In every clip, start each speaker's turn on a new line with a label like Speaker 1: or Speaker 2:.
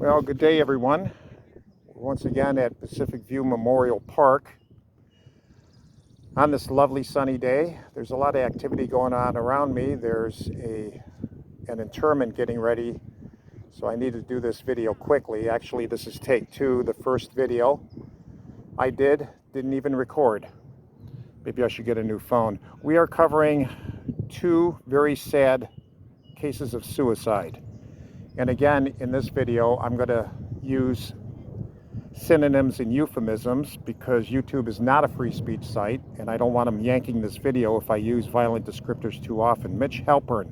Speaker 1: Well, good day, everyone. We're once again at Pacific View Memorial Park on this lovely sunny day. There's a lot of activity going on around me. There's an interment getting ready, so I need to do this video quickly. Actually, this is take two. The first video I didn't even record. Maybe I should get a new phone. We are covering two very sad cases of suicide. And again, in this video, I'm going to use synonyms and euphemisms because YouTube is not a free speech site, and I don't want them yanking this video if I use violent descriptors too often. Mitch Halpern,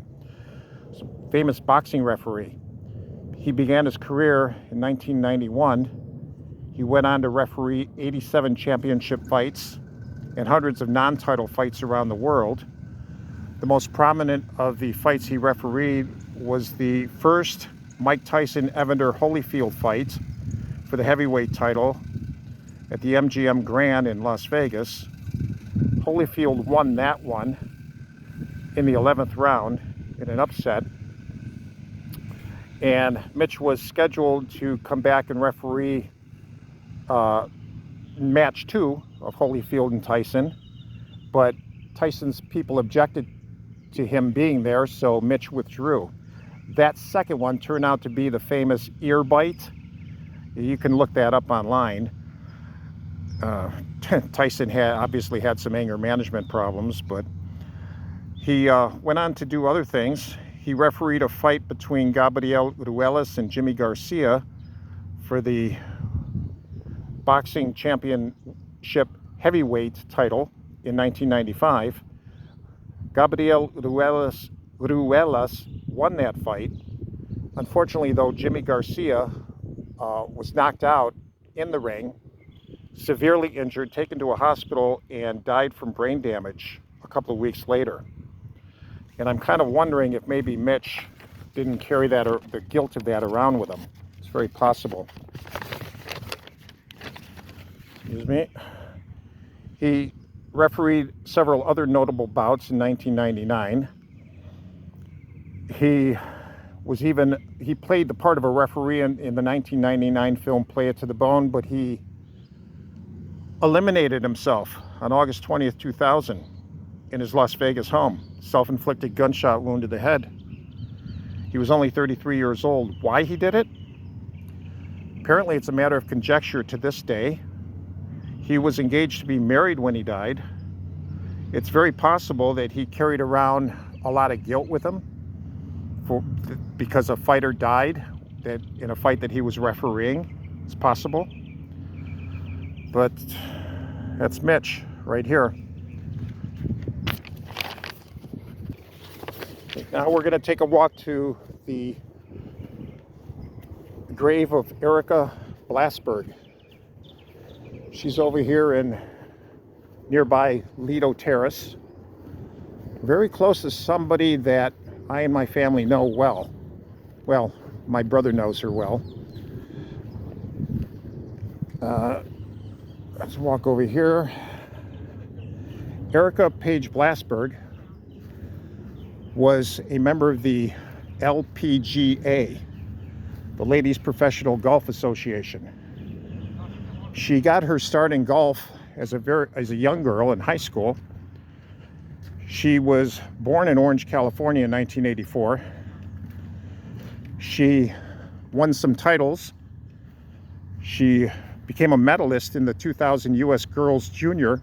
Speaker 1: famous boxing referee. He began his career in 1991. He went on to referee 87 championship fights and hundreds of non-title fights around the world. The most prominent of the fights he refereed was the first Mike Tyson-Evander Holyfield fight for the heavyweight title at the MGM Grand in Las Vegas. Holyfield won that one in the 11th round in an upset. And Mitch was scheduled to come back and referee match 2 of Holyfield and Tyson, but Tyson's people objected to him being there, so Mitch withdrew. That second one turned out to be the famous ear bite. You can look that up online. Tyson obviously had some anger management problems, but he went on to do other things. He refereed a fight between Gabriel Ruelas and Jimmy Garcia for the boxing championship heavyweight title in 1995. Gabriel Ruelas won that fight. Unfortunately, though, Jimmy Garcia was knocked out in the ring, severely injured, taken to a hospital, and died from brain damage a couple of weeks later. And I'm kind of wondering if maybe Mitch didn't carry that or the guilt of that around with him. It's very possible. Excuse me. He refereed several other notable bouts in 1999. He played the part of a referee in the 1999 film Play It to the Bone, but he eliminated himself on August 20th, 2000 in his Las Vegas home. Self-inflicted gunshot wound to the head. He was only 33 years old. Why he did it? Apparently it's a matter of conjecture to this day. He was engaged to be married when he died. It's very possible that he carried around a lot of guilt with him because a fighter died in a fight that he was refereeing. It's possible. But that's Mitch right here. Now we're going to take a walk to the grave of Erica Blasberg. She's over here in nearby Lido Terrace, very close to somebody that I and my family know well. Well, my brother knows her well. Let's walk over here. Erica P Blasberg was a member of the LPGA, the Ladies Professional Golf Association. She got her start in golf as a young girl in high school. She was born in Orange, California in 1984. She won some titles. She became a medalist in the 2000 U.S. Girls Junior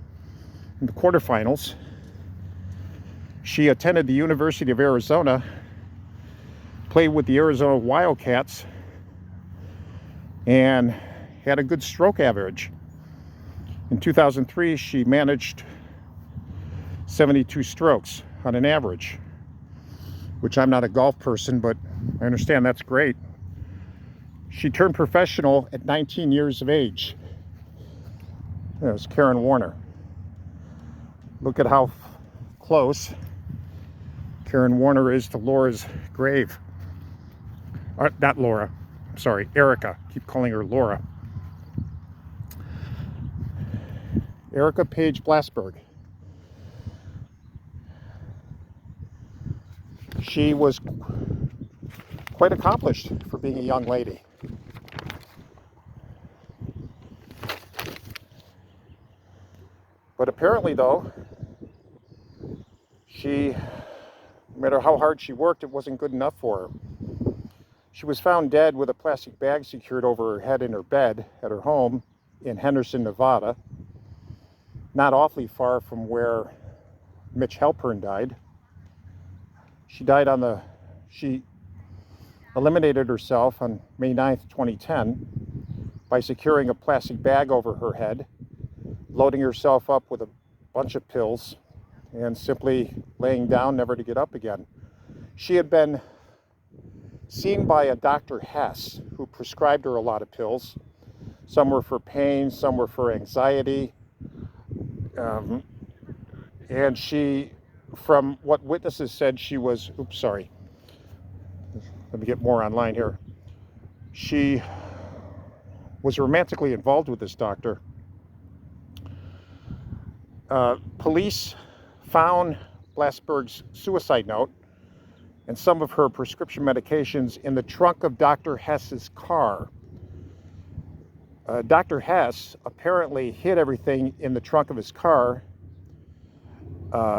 Speaker 1: in the quarterfinals. She attended the University of Arizona, played with the Arizona Wildcats, and had a good stroke average. In 2003, she managed 72 strokes on an average, which I'm not a golf person, but I understand that's great. She turned professional at 19 years of age. There's Karen Warner. Look at how close Karen Warner is to Laura's grave. Not Laura, I'm sorry, Erica. Keep calling her Laura. Erica P Blasberg. She was quite accomplished for being a young lady. But apparently, though, no matter how hard she worked, it wasn't good enough for her. She was found dead with a plastic bag secured over her head in her bed at her home in Henderson, Nevada, not awfully far from where Mitch Halpern died. She eliminated herself on May 9th, 2010 by securing a plastic bag over her head, loading herself up with a bunch of pills, and simply laying down never to get up again. She had been seen by a Dr. Hess, who prescribed her a lot of pills. Some were for pain, some were for anxiety. And she, from what witnesses said, she was, let me get more online here. She was romantically involved with this doctor. Police found Blasberg's suicide note and some of her prescription medications in the trunk of Dr. Hess's car. Dr. Hess apparently hid everything in the trunk of his car.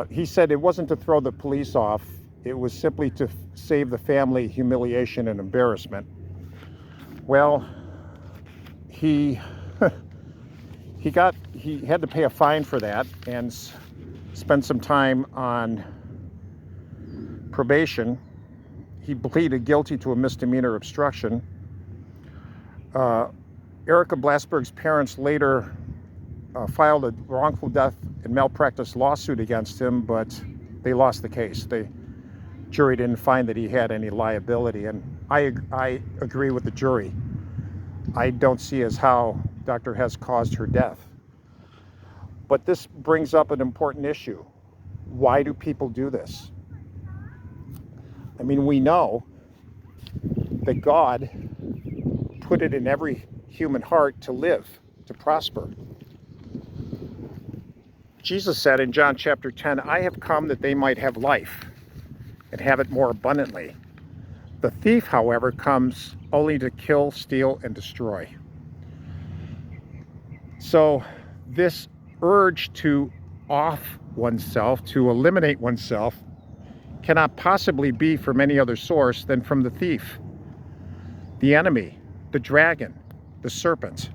Speaker 1: He said it wasn't to throw the police off, it was simply to save the family humiliation and embarrassment. Well, he had to pay a fine for that and spend some time on probation. He pleaded guilty to a misdemeanor obstruction. Erica Blasberg's parents later filed a wrongful death and malpractice lawsuit against him, but they lost the case. The jury didn't find that he had any liability, and I agree with the jury. I don't see as how Dr. Hess caused her death. But this brings up an important issue. Why do people do this? I mean, we know that God put it in every human heart to live, to prosper. Jesus said in John chapter 10, I have come that they might have life and have it more abundantly. The thief, however, comes only to kill, steal, and destroy. So this urge to off oneself, to eliminate oneself, cannot possibly be from any other source than from the thief, the enemy, the dragon, the serpent,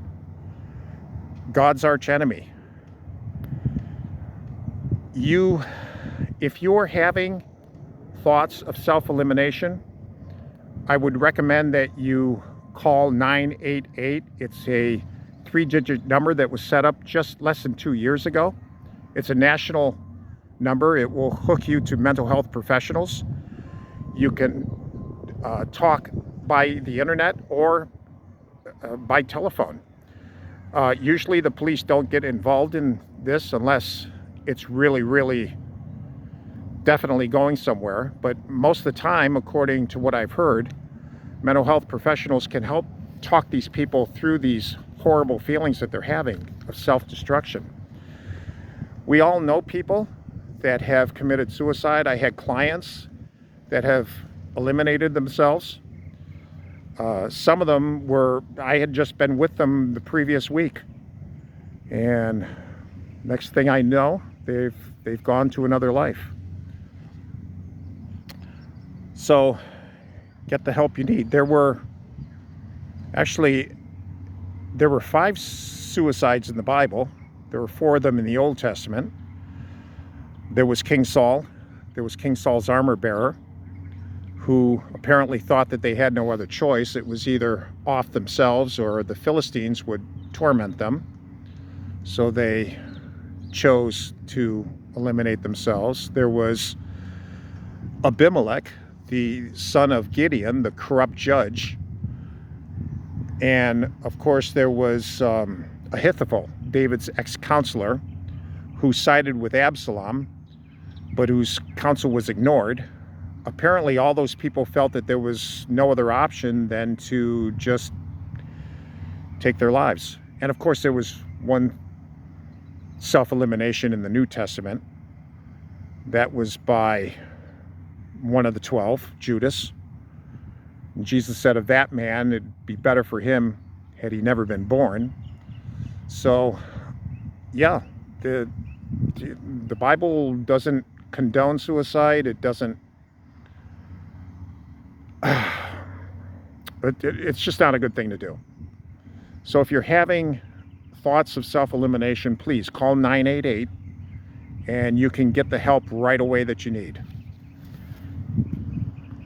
Speaker 1: God's archenemy. If you're having thoughts of self-elimination, I would recommend that you call 988. It's a 3-digit number that was set up just less than 2 years ago. It's a national number. It will hook you to mental health professionals. You can talk by the internet or by telephone. Usually the police don't get involved in this unless it's really definitely going somewhere. But most of the time, according to what I've heard, mental health professionals can help talk these people through these horrible feelings that they're having of self-destruction. We all know people that have committed suicide. I had clients that have eliminated themselves. Some of them I had just been with them the previous week, and next thing I know, they've gone to another life. So get the help you need. There were 5 suicides in the Bible. There were 4 of them in the Old Testament. There was King Saul. There was King Saul's armor bearer, who apparently thought that they had no other choice. It was either off themselves or the Philistines would torment them. So they chose to eliminate themselves. There was Abimelech, the son of Gideon, the corrupt judge. And of course there was Ahithophel, David's ex-counselor, who sided with Absalom, but whose counsel was ignored. Apparently all those people felt that there was no other option than to just take their lives. And of course there was one self-elimination in the New Testament. That was by one of the 12, Judas. And Jesus said of that man, it'd be better for him had he never been born. So yeah, The Bible doesn't condone suicide. It doesn't. It's just not a good thing to do. So if you're having thoughts of self-elimination, please call 988 and you can get the help right away that you need.